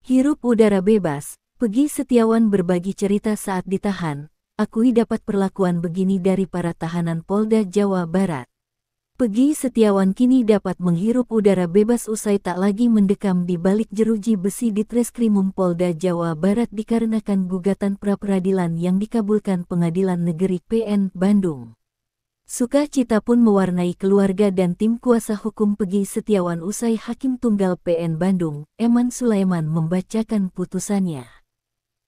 Hirup udara bebas, Peggy Setiawan berbagi cerita saat ditahan, akui dapat perlakuan begini dari para tahanan Polda Jawa Barat. Peggy Setiawan kini dapat menghirup udara bebas usai tak lagi mendekam di balik jeruji besi di Treskrimum Polda Jawa Barat dikarenakan gugatan pra-peradilan yang dikabulkan Pengadilan Negeri PN Bandung. Sukacita pun mewarnai keluarga dan tim kuasa hukum Peggy Setiawan usai Hakim Tunggal PN Bandung, Eman Sulaiman membacakan putusannya.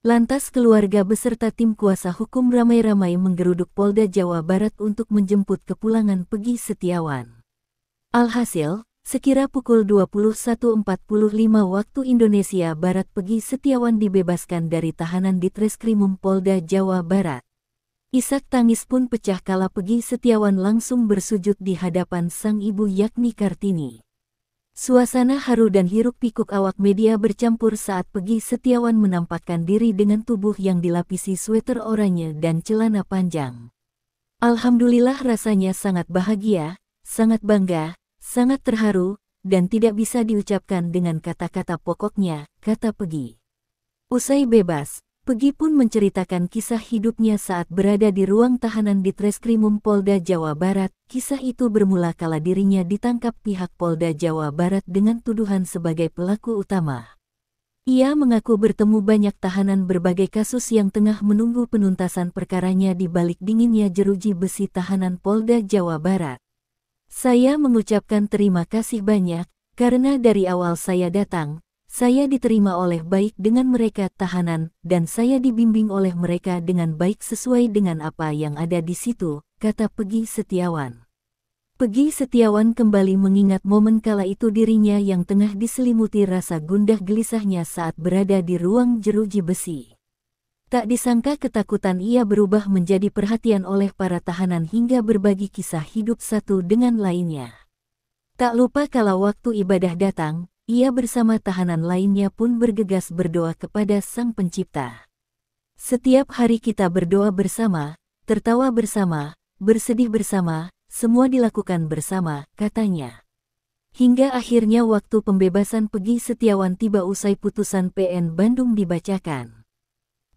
Lantas keluarga beserta tim kuasa hukum ramai-ramai menggeruduk Polda Jawa Barat untuk menjemput kepulangan Peggy Setiawan. Alhasil, sekira pukul 21.45 waktu Indonesia Barat Peggy Setiawan dibebaskan dari tahanan di Treskrimum Polda Jawa Barat. Isak tangis pun pecah kala Peggy Setiawan langsung bersujud di hadapan sang ibu yakni Kartini. Suasana haru dan hiruk-pikuk awak media bercampur saat Peggy Setiawan menampakkan diri dengan tubuh yang dilapisi sweter oranye dan celana panjang. Alhamdulillah, rasanya sangat bahagia, sangat bangga, sangat terharu, dan tidak bisa diucapkan dengan kata-kata pokoknya, kata Peggy. Usai bebas, Peggy pun menceritakan kisah hidupnya saat berada di ruang tahanan di Treskrimum Polda Jawa Barat. Kisah itu bermula kala dirinya ditangkap pihak Polda Jawa Barat dengan tuduhan sebagai pelaku utama. Ia mengaku bertemu banyak tahanan berbagai kasus yang tengah menunggu penuntasan perkaranya di balik dinginnya jeruji besi tahanan Polda Jawa Barat. Saya mengucapkan terima kasih banyak, karena dari awal saya datang, saya diterima oleh baik dengan mereka tahanan, dan saya dibimbing oleh mereka dengan baik sesuai dengan apa yang ada di situ, kata Peggy Setiawan. Peggy Setiawan kembali mengingat momen kala itu dirinya yang tengah diselimuti rasa gundah gelisahnya saat berada di ruang jeruji besi. Tak disangka ketakutan ia berubah menjadi perhatian oleh para tahanan hingga berbagi kisah hidup satu dengan lainnya. Tak lupa kala waktu ibadah datang, ia bersama tahanan lainnya pun bergegas berdoa kepada Sang Pencipta. Setiap hari kita berdoa bersama, tertawa bersama, bersedih bersama, semua dilakukan bersama, katanya. Hingga akhirnya waktu pembebasan Peggy Setiawan tiba usai putusan PN Bandung dibacakan.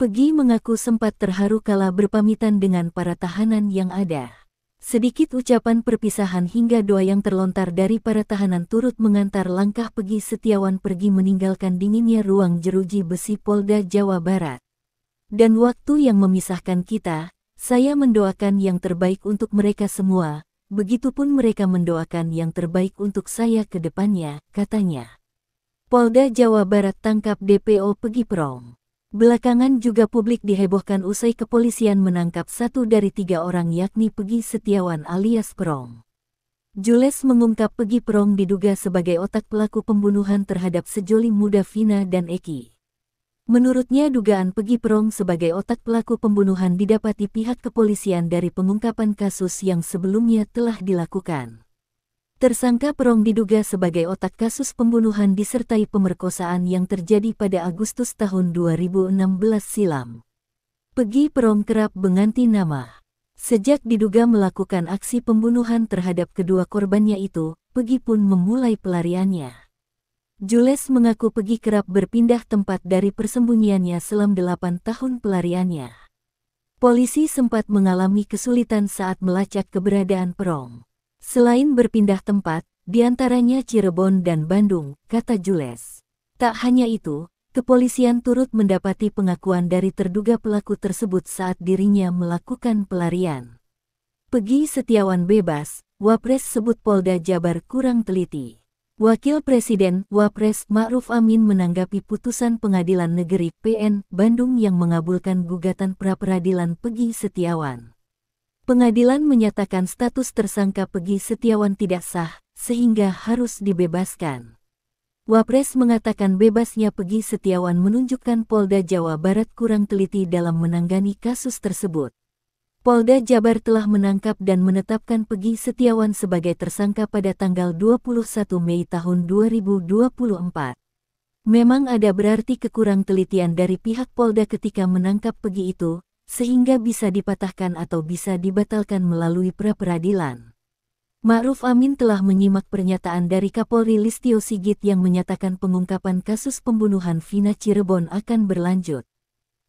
Peggy mengaku sempat terharu kala berpamitan dengan para tahanan yang ada. Sedikit ucapan perpisahan hingga doa yang terlontar dari para tahanan turut mengantar langkah Peggy Setiawan pergi meninggalkan dinginnya ruang jeruji besi Polda Jawa Barat. Dan waktu yang memisahkan kita, saya mendoakan yang terbaik untuk mereka semua, begitupun mereka mendoakan yang terbaik untuk saya ke depannya, katanya. Polda Jawa Barat tangkap DPO Peggy Prong. Belakangan juga publik dihebohkan usai kepolisian menangkap satu dari 3 orang yakni Peggy Setiawan alias Prong. Jules mengungkap Peggy Prong diduga sebagai otak pelaku pembunuhan terhadap sejoli muda Vina dan Eki. Menurutnya dugaan Peggy Prong sebagai otak pelaku pembunuhan didapati pihak kepolisian dari pengungkapan kasus yang sebelumnya telah dilakukan. Tersangka Prong diduga sebagai otak kasus pembunuhan disertai pemerkosaan yang terjadi pada Agustus tahun 2016 silam. Peggy Prong kerap mengganti nama. Sejak diduga melakukan aksi pembunuhan terhadap kedua korbannya itu, Peggy pun memulai pelariannya. Jules mengaku Peggy kerap berpindah tempat dari persembunyiannya selama 8 tahun pelariannya. Polisi sempat mengalami kesulitan saat melacak keberadaan Prong. Selain berpindah tempat, diantaranya Cirebon dan Bandung, kata Jules. Tak hanya itu, kepolisian turut mendapati pengakuan dari terduga pelaku tersebut saat dirinya melakukan pelarian. Peggy Setiawan bebas, Wapres sebut Polda Jabar kurang teliti. Wakil Presiden, Wapres Ma'ruf Amin menanggapi putusan Pengadilan Negeri PN Bandung yang mengabulkan gugatan pra-peradilan Peggy Setiawan. Pengadilan menyatakan status tersangka Peggy Setiawan tidak sah, sehingga harus dibebaskan. Wapres mengatakan bebasnya Peggy Setiawan menunjukkan Polda Jawa Barat kurang teliti dalam menangani kasus tersebut. Polda Jabar telah menangkap dan menetapkan Peggy Setiawan sebagai tersangka pada tanggal 21 Mei tahun 2024. Memang ada berarti kekurang telitian dari pihak Polda ketika menangkap Peggy itu, sehingga bisa dipatahkan atau bisa dibatalkan melalui pra-peradilan. Ma'ruf Amin telah menyimak pernyataan dari Kapolri Listio Sigit yang menyatakan pengungkapan kasus pembunuhan Vina Cirebon akan berlanjut.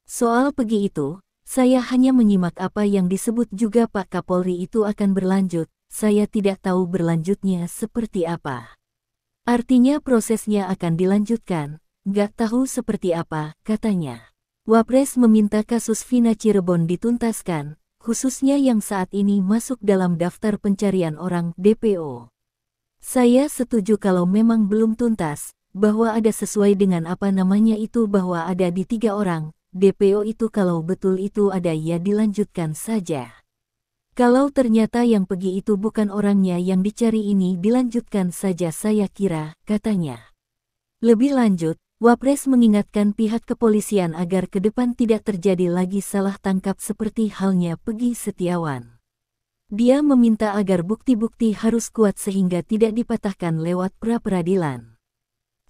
Soal Pegi itu, saya hanya menyimak apa yang disebut juga Pak Kapolri itu akan berlanjut, saya tidak tahu berlanjutnya seperti apa. Artinya prosesnya akan dilanjutkan, nggak tahu seperti apa, katanya. Wapres meminta kasus Vina Cirebon dituntaskan, khususnya yang saat ini masuk dalam daftar pencarian orang DPO. Saya setuju kalau memang belum tuntas, bahwa ada sesuai dengan apa namanya itu bahwa ada di 3 orang, DPO itu kalau betul itu ada ya dilanjutkan saja. Kalau ternyata yang Pegi itu bukan orangnya yang dicari ini dilanjutkan saja saya kira, katanya. Lebih lanjut, Wapres mengingatkan pihak kepolisian agar ke depan tidak terjadi lagi salah tangkap seperti halnya Pegi Setiawan. Dia meminta agar bukti-bukti harus kuat sehingga tidak dipatahkan lewat pra-peradilan.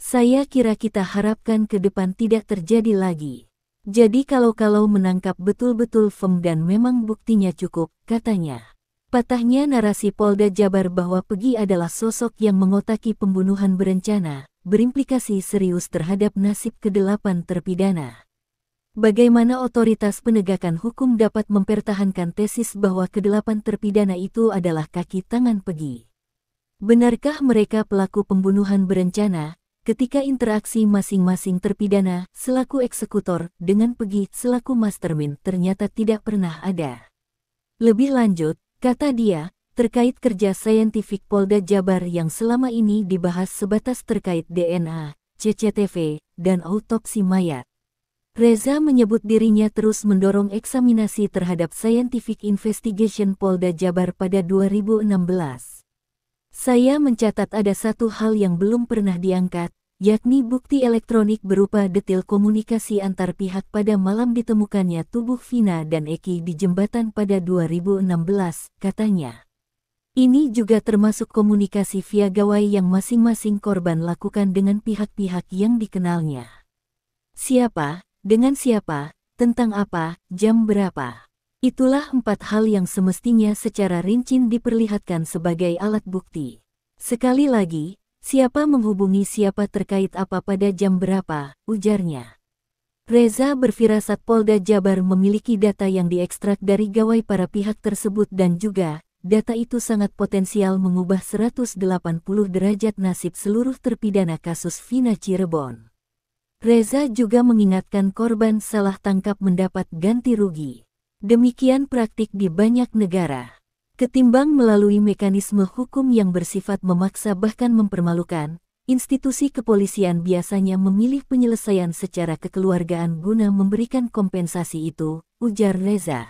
Saya kira kita harapkan ke depan tidak terjadi lagi. Jadi kalau menangkap betul-betul firm dan memang buktinya cukup, katanya. Patahnya narasi Polda Jabar bahwa Pegi adalah sosok yang mengotaki pembunuhan berencana, berimplikasi serius terhadap nasib ke-8 terpidana. Bagaimana otoritas penegakan hukum dapat mempertahankan tesis bahwa ke-8 terpidana itu adalah kaki tangan Pegi? Benarkah mereka pelaku pembunuhan berencana, ketika interaksi masing-masing terpidana selaku eksekutor dengan Pegi selaku mastermind ternyata tidak pernah ada? Lebih lanjut, kata dia, terkait kerja saintifik Polda Jabar yang selama ini dibahas sebatas terkait DNA, CCTV, dan autopsi mayat. Reza menyebut dirinya terus mendorong eksaminasi terhadap Scientific Investigation Polda Jabar pada 2016. Saya mencatat ada satu hal yang belum pernah diangkat, yakni bukti elektronik berupa detil komunikasi antar pihak pada malam ditemukannya tubuh Vina dan Eki di jembatan pada 2016, katanya. Ini juga termasuk komunikasi via gawai yang masing-masing korban lakukan dengan pihak-pihak yang dikenalnya. Siapa, dengan siapa, tentang apa, jam berapa. Itulah 4 hal yang semestinya secara rinci diperlihatkan sebagai alat bukti. Sekali lagi, siapa menghubungi siapa terkait apa pada jam berapa, ujarnya. Reza berfirasat Polda Jabar memiliki data yang diekstrak dari gawai para pihak tersebut dan juga, data itu sangat potensial mengubah 180 derajat nasib seluruh terpidana kasus Vina Cirebon. Reza juga mengingatkan korban salah tangkap mendapat ganti rugi. Demikian praktik di banyak negara. Ketimbang melalui mekanisme hukum yang bersifat memaksa bahkan mempermalukan, institusi kepolisian biasanya memilih penyelesaian secara kekeluargaan guna memberikan kompensasi itu, ujar Reza.